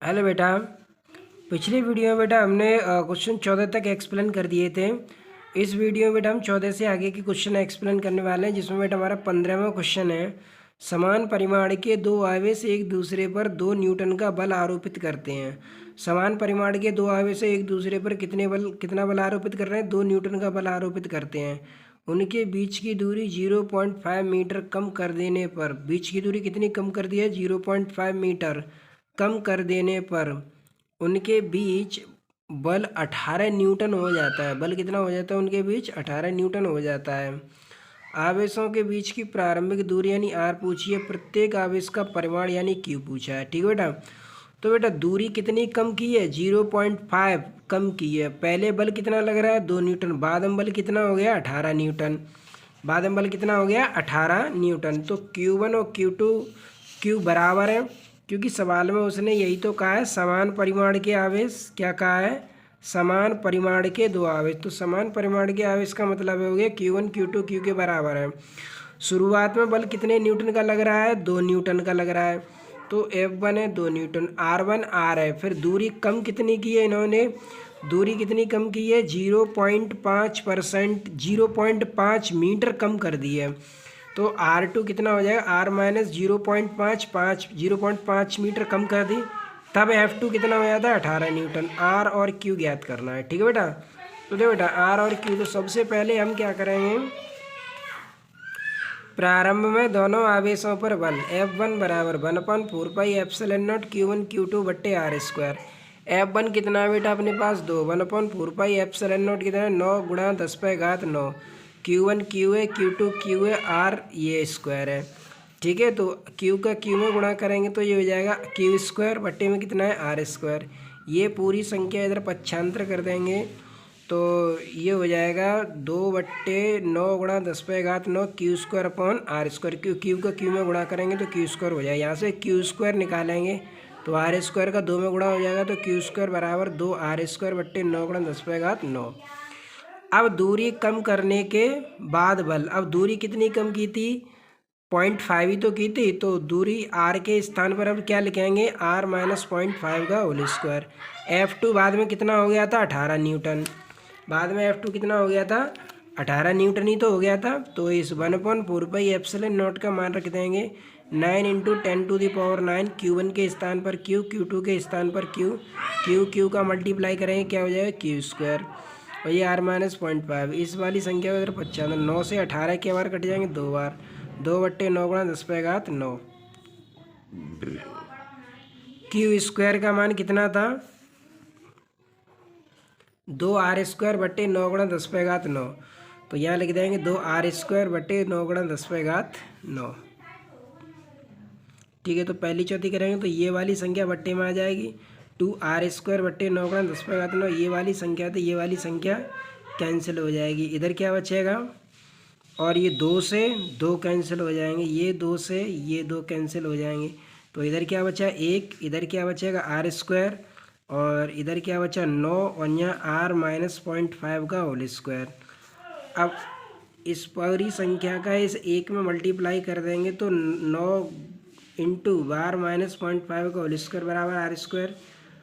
Hello बेटा। पिछली video में बेटा हमने क्वेश्चन 14 तक एक्सप्लेन कर दिए थे। इस वीडियो में बेटा हम 14 से आगे के क्वेश्चन एक्सप्लेन करने वाले हैं, जिसमें बेटा हमारा 15वां क्वेश्चन है। समान परिमाण के दो आवेश एक दूसरे पर 2 न्यूटन का बल आरोपित करते हैं। समान परिमाण के दो आवेश एक दूसरे पर कितना बल आरोपित कर रहे हैं? 2 न्यूटन का बल आरोपित करते हैं। उनके बीच की दूरी 0.5 मीटर कम कर देने पर, बीच की दूरी कितनी कम कर दी है? 0.5 मीटर कम कर देने पर उनके बीच बल 18 न्यूटन हो जाता है। बल कितना हो जाता है? उनके बीच 18 न्यूटन हो जाता है। आवेशों के बीच की प्रारंभिक दूरी यानी आर पूछी है, प्रत्येक आवेश का परिमाण यानी क्यू पूछा है। ठीक है बेटा। तो बेटा दूरी कितनी कम की है? 0.5 कम की है। पहले बल कितना लग रहा है? 2 न्यूटन। बाद में बल कितना हो गया? 18 न्यूटन। बाद में बल कितना हो गया? 18 न्यूटन। तो Q1 और Q2 Q बराबर है, क्योंकि सवाल में उसने यही तो कहा है, समान परिमाण के आवेश। क्या कहा है? समान परिमाण के दो आवेश। तो समान परिमाण के आवेश का मतलब हो गया Q1 Q2 Q के बराबर है। शुरुआत में बल कितने न्यूटन का लग रहा है? 2 न्यूटन का लग रहा है। तो F1 है 2 न्यूटन, R1 R है। फिर दूरी कम कितनी की है इन्होंने? दूरी कितनी कम की है? 0.5%, 0.5 मीटर कम कर दी है। तो R2 कितना हो जाएगा? R माइनस 0.5 मीटर कम कर दी, तब F2 कितना हो जाता है? 18 न्यूटन। R और Q ज्ञात करना है। ठीक है बेटा। तो देखो बेटा R और Q, तो सबसे पहले हम क्या करेंगे, प्रारंभ में दोनों आवेशों पर बल F1 बराबर 1/4 एप्सिलॉन नॉट Q1 Q2 बट्टे R स्क्वायर। F1 कितना है बेटा अपने पास? 2। 1/4 एप्सिलॉन नॉट कितना है? 9 गुणा 10⁻9। Q1 Q है, Q2 Q है, R ये स्क्वायर है। ठीक है। तो Q का Q में गुणा करेंगे तो ये हो जाएगा Q स्क्वायर बट्टे में कितना है? R square. ये पूरी संख्या इधर पक्षांतर कर देंगे तो ये हो जाएगा 2/9 गुणा 10⁻9 Q square upon R square. Q का Q में गुणा करेंगे तो Q स्क्वायर हो जाएगा। यहाँ से Q स्क्वायर निकालेंगे तो R स्क्वायर का 2 में गुणा हो जाएगा, तो Q स्क्वायर बराबर 2R स्क्वायर बट्टे 9 गुणा 10⁻9। अब दूरी कम करने के बाद बल, अब दूरी कितनी कम की थी? 0.5 ही तो की थी। तो दूरी R के स्थान पर अब क्या लिखेंगे? R माइनस 0.5 का होल स्क्वायर। F2 बाद में कितना हो गया था? 18 न्यूटन। बाद में F2 कितना हो गया था? 18 न्यूटन ही तो हो गया था। तो इस 1/4 एप्सिलॉन नॉट का मान रख देंगे 9 × 10⁹ Q1 के स्थान पर Q, Q2 के स्थान पर Q का मल्टीप्लाई करेंगे, क्या हो जाएगा? Q square. और ये R माइनस 0.5। इस वाली संख्या को अगर 95, 9 से 18 के बार कट जाएंगे 2 बार, 2/9 गुणा 10⁻9। Q स्क्वायर का मान कितना था? 2R स्क्वायर बट्टे 9 गुणा 10⁻9। तो यहाँ लिख देंगे 2R स्क्वायर बट्टे 9 गुणा 10⁻9। ठीक है। तो पहली चौथी करेंगे तो ये वाली संख्या बट्टे में आ जाएगी। 2R स्क्वायर बट्टे 9 गुणा 10⁻9, ये वाली संख्या, तो ये वाली संख्या कैंसिल हो जाएगी। इधर क्या बचेगा? और ये 2 से 2 कैंसिल हो जाएंगे, ये 2 से ये 2 कैंसिल हो जाएंगे। तो इधर क्या बचा? 1। इधर क्या बचेगा? R square. और इधर क्या बचा? 9। और यहाँ R माइनस 0.5 का होल स्क्वायर। अब इस पूरी संख्या का इस 1 में मल्टीप्लाई कर देंगे तो 9 इंटू R माइनस 0.5 का होल स्क्वायर बराबर R स्क्वायर।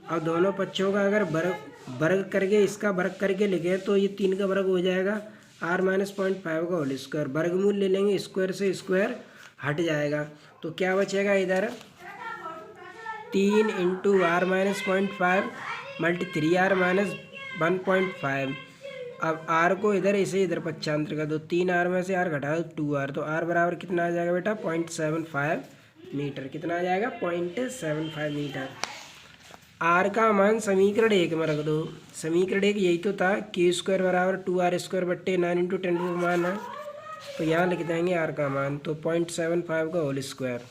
अब दोनों पक्षों का अगर वर्ग करके, इसका वर्ग करके लिखें तो ये 3 का वर्ग हो जाएगा, R माइनस 0.5 का होल स्क्वायर। वर्गमूल ले लेंगे, स्क्वायर से स्क्वायर हट जाएगा। तो क्या बचेगा इधर? 3 into R minus 0.5 multi 3R minus 1.5। अब R को इधर इसे इधर पक्षांतर कर दो, 3R में से R घटा दो 2R। तो R बराबर कितना आ जाएगा बेटा? 0.75 मीटर। कितना आ जाएगा? 0.75 मीटर। R का मान समीकरण 1 में रख दो। समीकरण 1 यही तो था, Q स्क्वायर बराबर 2R स्क्वायर बट्टे 9 × 10⁻9। तो यहाँ लिख देंगे R का मान, तो 0.75 का होल स्क्वायर।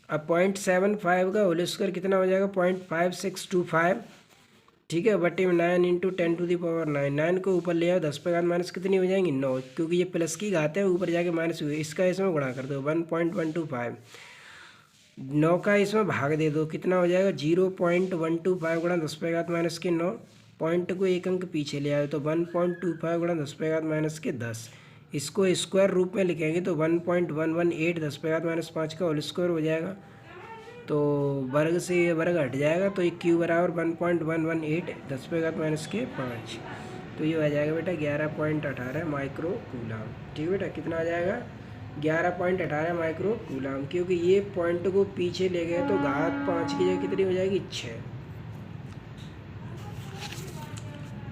अब 0.75 का होल स्क्वायर कितना हो जाएगा? 0.5625। ठीक है। बट्टे में 9 × 10⁻9। 9 को ऊपर ले आओ, 10 पे घात माइनस कितनी हो जाएंगी? 9, क्योंकि ये प्लस की घात है, ऊपर जाके माइनस हुई। इसका इसमें गुणा कर दो, 1.125। 9 का इसमें भाग दे दो, कितना हो जाएगा? 0.125 गुणा 10 पे घात माइनस के 9। पॉइंट को एक अंक पीछे ले आए तो 1.25 गुणा 10 पे घात माइनस के 10। इसको स्क्वायर रूप में लिखेंगे तो 1.118 10 पे घात माइनस 5 का होल स्क्वायर हो जाएगा। तो वर्ग से ये वर्ग हट जाएगा, तो ये Q बराबर 1.118 10⁻⁵ तो ये आ जाएगा बेटा 11.18 माइक्रो कूलाम। ठीक है बेटा, कितना आ जाएगा 11.18 माइक्रो कूलाम, क्योंकि ये पॉइंट को पीछे ले गए तो घात 5 की जगह कितनी हो जाएगी 6।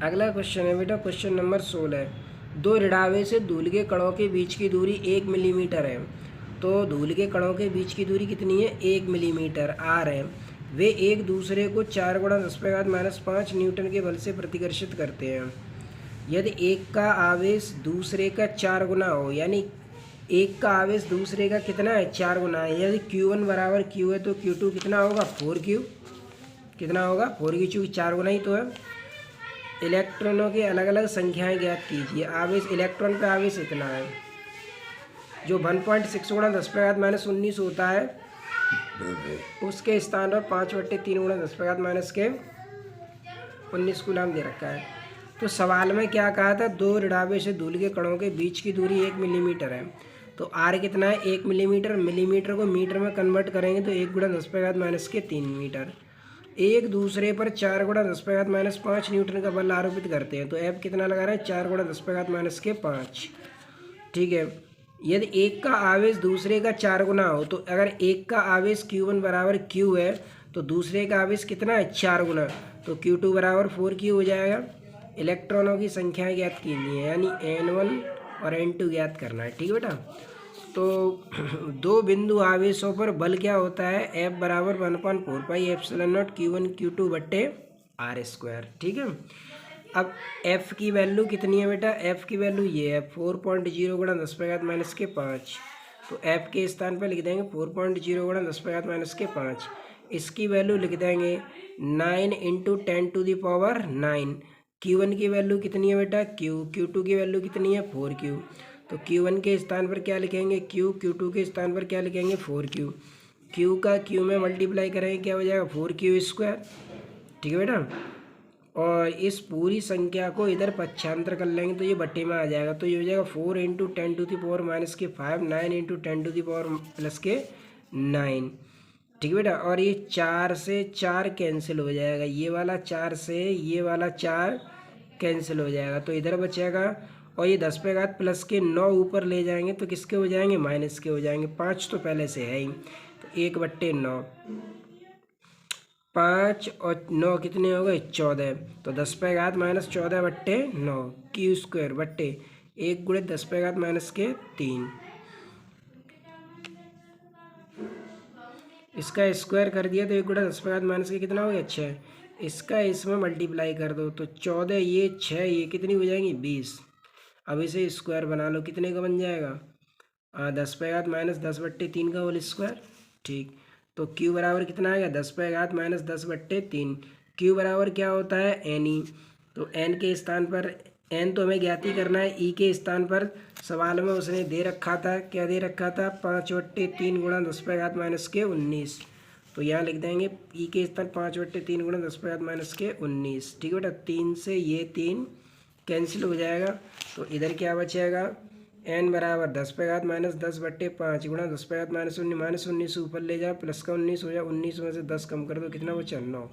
अगला क्वेश्चन है बेटा क्वेश्चन नंबर 16। दो ऋणावेश से धूल के कणों के बीच की दूरी 1 मिलीमीटर है। तो धूल के कणों के बीच की दूरी कितनी है 1 मिलीमीटर आर है। वे एक दूसरे को 4 गुणा 10⁻⁵ न्यूटन के बल से प्रतिकर्षित करते हैं। यदि एक का आवेश दूसरे का 4 गुना हो, यानी एक का आवेश दूसरे का कितना है 4 गुना है। यदि Q1 बराबर Q है तो Q2 कितना होगा 4Q, कितना होगा 4Q, चूँकि 4 गुना ही तो है। इलेक्ट्रॉनों की अलग अलग संख्याएं ज्ञात कीजिए। आवेश इलेक्ट्रॉन का आवेश इतना है, जो 1.6 गुणा 10⁻⁻19 होता है, उसके स्थान पर 5/3 गुणा 10⁻⁻19 कूलाम दे रखा है। तो सवाल में क्या कहा था, दो ऋणावेश धूल के कणों के बीच की दूरी 1 मिलीमीटर है। तो आर कितना है 1 मिलीमीटर, मिलीमीटर को मीटर में कन्वर्ट करेंगे तो 1 गुणा 10⁻⁻3 मीटर। एक दूसरे पर 4 गुणा 10⁻⁵ न्यूटन का बल आरोपित करते हैं। तो एफ कितना लगा रहे हैं 4 गुणा 10⁻⁵। ठीक है, यदि एक का आवेश दूसरे का 4 गुना हो, तो अगर एक का आवेश Q1 बराबर Q है तो दूसरे का आवेश कितना है 4 गुना, तो Q2 बराबर 4Q हो जाएगा। इलेक्ट्रॉनों की संख्याएं ज्ञात कीजिए, यानी N1 और N2 ज्ञात करना है। ठीक है बेटा, तो दो बिंदु आवेशों पर बल क्या होता है, F बराबर 1/4πε0 Q1 Q2 बट्टे R²। ठीक है, अब F की वैल्यू कितनी है बेटा, F की वैल्यू ये है 4.0 गुणा 10⁻⁵। तो F के स्थान पर लिख देंगे 4.0 गुणा 10⁻⁵। इसकी वैल्यू लिख देंगे 9 × 10⁹9। Q1 की वैल्यू कितनी है बेटा Q2 की वैल्यू कितनी है 4Q। तो Q1 के स्थान पर क्या लिखेंगे Q, Q2 के स्थान पर क्या लिखेंगे 4Q। Q का Q में मल्टीप्लाई करेंगे क्या हो जाएगा 4Q²। ठीक है बेटा, और इस पूरी संख्या को इधर पक्षांतर कर लेंगे तो ये बट्टे में आ जाएगा। तो ये हो जाएगा 4 × 10⁻⁻5 9 × 10⁻9। ठीक है बेटा, और ये 4 से 4 कैंसिल हो जाएगा, ये वाला 4 से ये वाला 4 कैंसिल हो जाएगा, तो इधर बचेगा। और ये 10 पे घात प्लस के 9 ऊपर ले जाएंगे तो किसके हो जाएंगे माइनस के हो जाएंगे। 5 तो पहले से है ही, तो 1/9, 5 और 9 कितने हो गए 14। तो 10 पे घात -14/9 Q² बट्टे 1 × 10 पे घात -3। इसका स्क्वायर कर दिया तो 1 × 10 पे घात -के कितना हो गया 6। इसका इसमें मल्टीप्लाई कर दो तो 14, ये 6, ये कितनी हो जाएंगी 20। अब इसे स्क्वायर बना लो, कितने का बन जाएगा 10 पे घात -10/3 का होल स्क्वायर। ठीक, तो Q बराबर कितना आएगा 10 पे घात -10/3। Q बराबर क्या होता है NE। तो N के स्थान पर N तो हमें ज्ञात ही करना है, E के स्थान पर सवाल में उसने दे रखा था, क्या दे रखा था 5/3 गुणा 10 पे घात -19। तो यहाँ लिख देंगे E के स्थान 5/3 गुणा 10 पे घात -19। ठीक है बेटा, 3 से ये 3 कैंसिल हो जाएगा, तो इधर क्या बचेगा n बराबर 10 पे घात -10/5 गुणा 10 पे घात -19 ऊपर ले जाओ प्लस का 19 हो जाए, 19 में से 10 कम कर दो कितना बचा 9।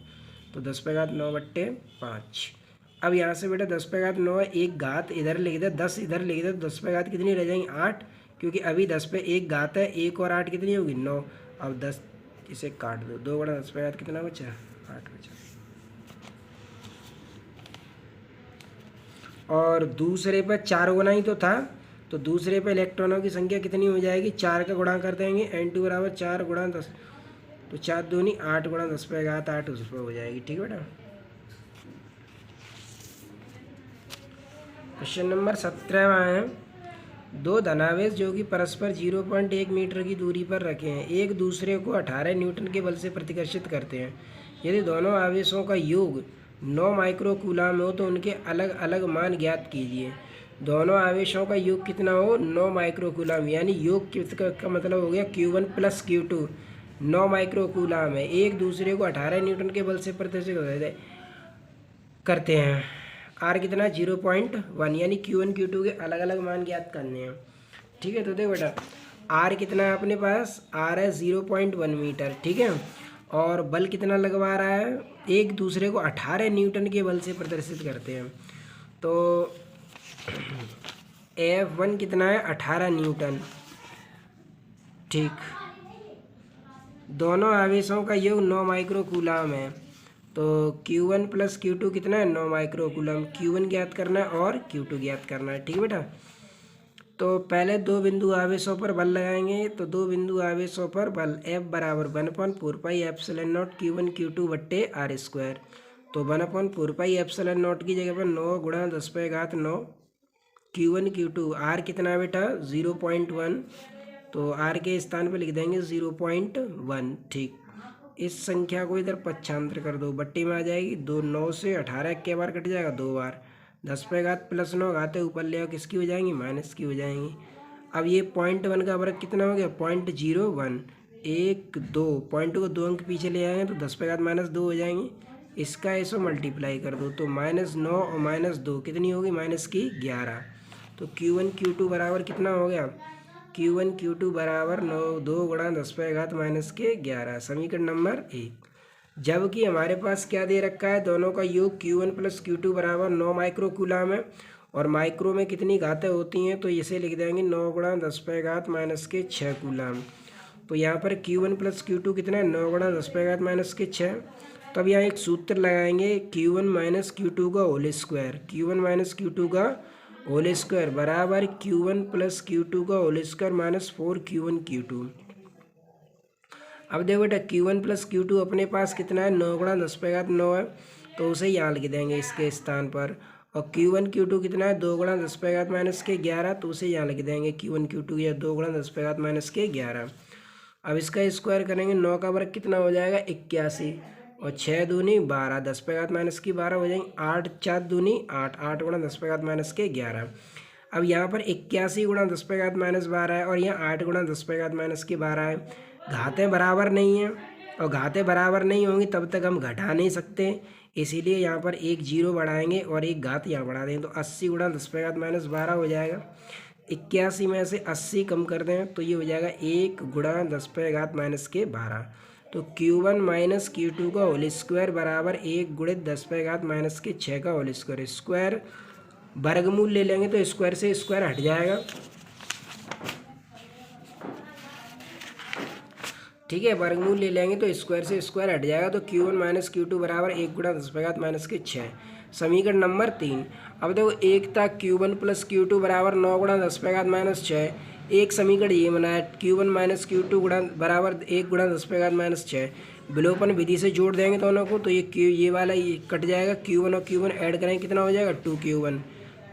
तो 10 पे घात 9/5। अब यहाँ से बेटा 10 पे घात 9 है, एक घात इधर लिख दे 10 इधर लिख दे, तो 10 पे घात कितनी रह जाएंगी 8, क्योंकि अभी 10 पे एक घात है, 1 और 8 कितनी होगी 9। अब 10 इसे काट दो, 2 गुणा 10 पे घात कितना बचा 8 बचा। और दूसरे पर 4 गुना ही तो था, तो दूसरे पे इलेक्ट्रॉनों की संख्या कितनी हो जाएगी 4 का गुणा कर देंगे N2 बराबर 4 गुणा 10, तो 4 दूनी 8 गुणा 10 पे घात 8 उस पर हो जाएगी। ठीक है बेटा, क्वेश्चन नंबर 17 है। दो धनावेश जो कि परस्पर 0.1 मीटर की दूरी पर रखे हैं, एक दूसरे को 18 न्यूटन के बल से प्रतिकर्षित करते हैं। यदि दोनों आवेशों का योग 9 माइक्रो कूलाम हो तो उनके अलग अलग मान ज्ञात कीजिए। दोनों आवेशों का योग कितना हो 9 माइक्रो कूलाम, यानी योग का मतलब हो गया Q1 + Q2 9 माइक्रो कूलाम है। एक दूसरे को 18 न्यूटन के बल से प्रतिकर्षित करते हैं। R कितना 0.1, यानी Q1 Q2 के अलग अलग मान ज्ञात करने हैं। ठीक है, तो देखो बेटा आर कितना है अपने पास, आर है 0.1 मीटर, ठीक है। और बल कितना लगवा रहा है, एक दूसरे को 18 न्यूटन के बल से प्रदर्शित करते हैं। तो F1 कितना है, 18 न्यूटन, ठीक। दोनों आवेशों का योग 9 माइक्रो कूलम है। तो Q1 प्लस Q2 कितना है, 9 माइक्रो कूलम। Q1 ज्ञात करना है और Q2 ज्ञात करना है, ठीक है बेटा। तो पहले दो बिंदु आवेशों पर बल लगाएंगे। तो दो बिंदु आवेशों पर बल F बराबर 1/4πε0 Q1 Q2 बट्टे आर स्क्वायर। तो 1/4πε0 की जगह पर 9 गुणा 10⁻9 Q1 Q2, आर कितना है बेटा, 0.1। तो आर के स्थान पर लिख देंगे 0.1, ठीक। इस संख्या को इधर पक्षांतर कर दो, बट्टी में आ जाएगी। 2 9 से 18 के बार कट जाएगा, 2 बार। 10⁻+9 घाते ऊपर ले आओ, किसकी हो जाएंगी, माइनस की हो जाएंगी। अब ये 0.1 का वर्ग कितना हो गया, 0.01। 1 2 पॉइंट को 2 अंक पीछे ले आएंगे तो 10⁻−2 हो जाएंगी। इसका ऐसो मल्टीप्लाई कर दो तो -9 और -2 कितनी होगी, -11। तो Q1 Q2 बराबर कितना हो गया, Q1 Q2 बराबर 9 2 गुणा 10⁻11 समीकरण नंबर 1। जबकि हमारे पास क्या दे रखा है, दोनों का योग Q1 प्लस Q2 बराबर 9 माइक्रो कूलम है। और माइक्रो में कितनी घातें होती हैं, तो इसे लिख देंगे 9 गुणा 10⁻6 कूलम। तो यहाँ पर Q1 प्लस Q2 कितना है, 9 गुणा 10⁻6। तो अब यहाँ एक सूत्र लगाएंगे, Q1 माइनस Q2 का whole square. Q1 minus Q2 का होल स्क्वायर बराबर Q1 प्लस Q2 का होल स्क्वायर -4 Q1 Q2। अब देखो बेटा Q1 प्लस Q2 अपने पास कितना है, 9 गुणा 10⁻9 है। तो उसे यहाँ लिख देंगे इसके स्थान पर। और Q1 Q2 कितना है, 2 गुणा 10⁻11। तो उसे यहाँ लिख देंगे Q1 Q2 या 2 गुणा 10⁻11। अब इसका स्क्वायर करेंगे, 9 का वर्ग कितना हो जाएगा, 81। और 6 दूनी 12, 10⁻12 हो जाएंगे। 8 4 दूनी 8, 8 गुणा 10⁻11। अब यहाँ पर 81 गुणा 10⁻12 है और यहाँ 8 गुणा 10⁻12 है। घातें बराबर नहीं हैं और घातें बराबर नहीं होंगी तब तक हम घटा नहीं सकते, इसीलिए यहाँ पर एक जीरो बढ़ाएंगे और एक घात यहाँ बढ़ा देंगे। तो 80 गुणा 10⁻12 हो जाएगा। 81 में से 80 कम कर दें तो ये हो जाएगा 1 गुणा 10⁻12। तो Q1 माइनस Q2 का होल स्क्वायर बराबर 1 गुणित 10⁻6 का होल स्क्वायर। स्क्वायर वर्गमूल ले लेंगे तो स्क्वायर से स्क्वायर हट जाएगा, ठीक है। वर्गमूल ले लेंगे तो स्क्वायर से स्क्वायर हट जाएगा। तो Q1 माइनस Q2 बराबर 1 गुणा 10⁻6 समीकरण नंबर 3। अब देखो एक था Q1 प्लस Q2 बराबर 9 गुणा 10⁻6। एक समीकरण ये बना है Q1 माइनस Q2 गुणा बराबर 1 गुणा 10⁻6। विलोपन विधि से जोड़ देंगे दोनों को तो ये वाला ये कट जाएगा। Q1 और Q1 ऐड करेंगे कितना हो जाएगा, 2Q1।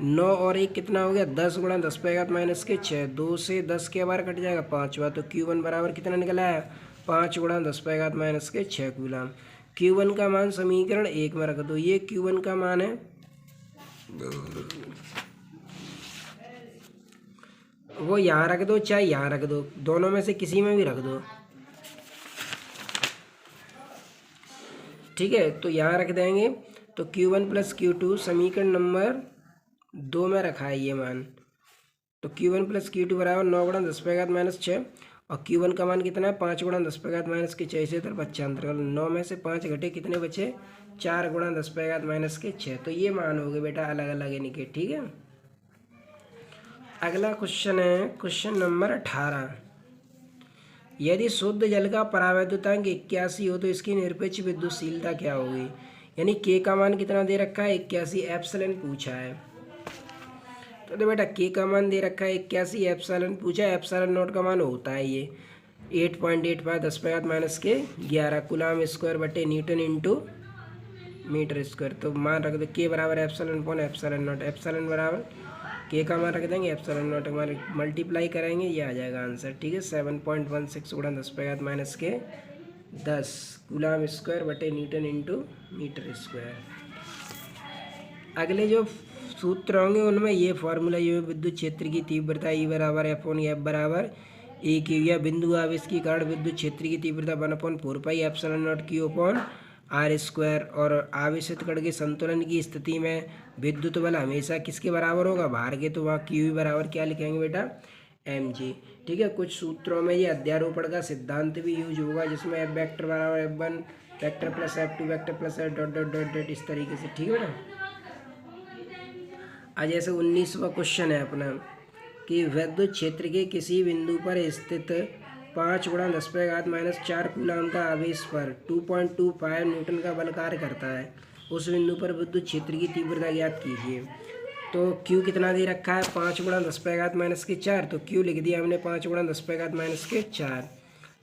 9 और 1 कितना हो गया, 10 गुणा 10⁻6। 2 से 10 के बार कट जाएगा 5 बार। तो Q1 बराबर कितना निकला है, 5 गुणा 10⁻6 कूलम। Q1 का मान समीकरण 1 में रख दो। ये Q1 का मान है, वो यहाँ रख दो चाहे यहाँ रख दो, दोनों में से किसी में भी रख दो, ठीक है। तो यहाँ रख देंगे तो Q1 प्लस Q2 समीकरण नंबर 2 में रखा है ये मान। तो Q1 प्लस Q2 बराबर 9 गुणा 10⁻6 और Q1 का मान कितना है, 5 गुणा 10⁻6 से इधर पक्षांतर कर 9 में से 5 घटे कितने बचे, 4 गुणा 10⁻6। तो ये मान हो गए बेटा अलग अलग इनके, ठीक है। अगला क्वेश्चन है क्वेश्चन नंबर 18। यदि शुद्ध जल का परावैद्युतांक 81 हो तो इसकी निरपेक्ष विद्युतशीलता क्या होगी। यानी K का मान कितना दे रखा है, 81 एप्सिलॉन पूछा है। तो बेटा K का मान दे रखा है 81, एप्सिलॉन पूछा है। एप्सिलॉन नोट का मान होता है ये 8.85 10⁻11 कूलम स्क्वायर बटे न्यूटन इंटू मीटर स्क्वायर। तो मान रख दो K बराबर epsilon upon epsilon note. Epsilon बराबर K का मान रख देंगे, एप्सिलॉन नोट का मान मल्टीप्लाई करेंगे, ये आ जाएगा आंसर, ठीक है। 7.16 गुणा 10⁻10 कूलम स्क्वायर बटे न्यूटन इंटू मीटर स्क्वायर। अगले जो सूत्र होंगे उनमें ये फॉर्मूला ये विद्युत क्षेत्र की तीव्रता E बराबर F बराबर ए क्यू या बिंदु आवेश के कारण विद्युत क्षेत्र की तीव्रता 1/4πε0 Q अपॉन आर स्क्वायर। और आवेशित कण के संतुलन की स्थिति में विद्युत बल हमेशा किसके बराबर होगा, भार के। तो वहाँ Q बराबर क्या लिखेंगे बेटा, mg। ठीक है, कुछ सूत्रों में ये अध्यारोपण का सिद्धांत भी यूज होगा, जिसमें एफ वेक्टर बराबर F1 vector plus F2 vector plus dot dot dot dot इस तरीके से। ठीक है बेटा। आज जैसे 19वां क्वेश्चन है अपना कि विद्युत क्षेत्र के किसी बिंदु पर स्थित 5 × 10⁻⁴ कूलाम का आवेश पर 2.25 न्यूटन का बल कार्य करता है। उस बिंदु पर विद्युत क्षेत्र की तीव्रता ज्ञात कीजिए। तो Q कितना दे रखा है, 5 × 10⁻⁴। तो Q लिख दिया हमने 5 × 10⁻⁴।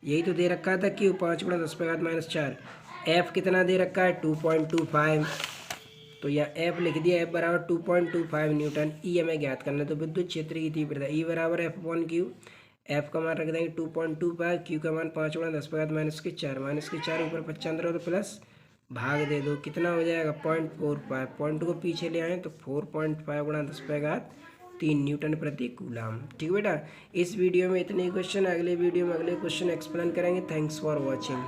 यही तो दे रखा था Q 5 × 10⁻⁴। F कितना दे रखा है 2.25। तो यह F लिख दिया, F बराबर 2.25 न्यूटन। E हमें ज्ञात करना है, तो विद्युत क्षेत्र की तीव्रता E बराबर F/Q। F का मान रख देंगे 2.25, Q का मान 5 × 10⁻⁴। -4 ऊपर 55 तो प्लस भाग दे दो, कितना हो जाएगा 0.45। पॉइंट को पीछे ले आए तो 4.5 × 10⁻³ न्यूटन प्रति कूलाम। ठीक बेटा। इस वीडियो में इतने क्वेश्चन, अगले वीडियो में अगले क्वेश्चन एक्सप्लेन करेंगे। Thanks for watching.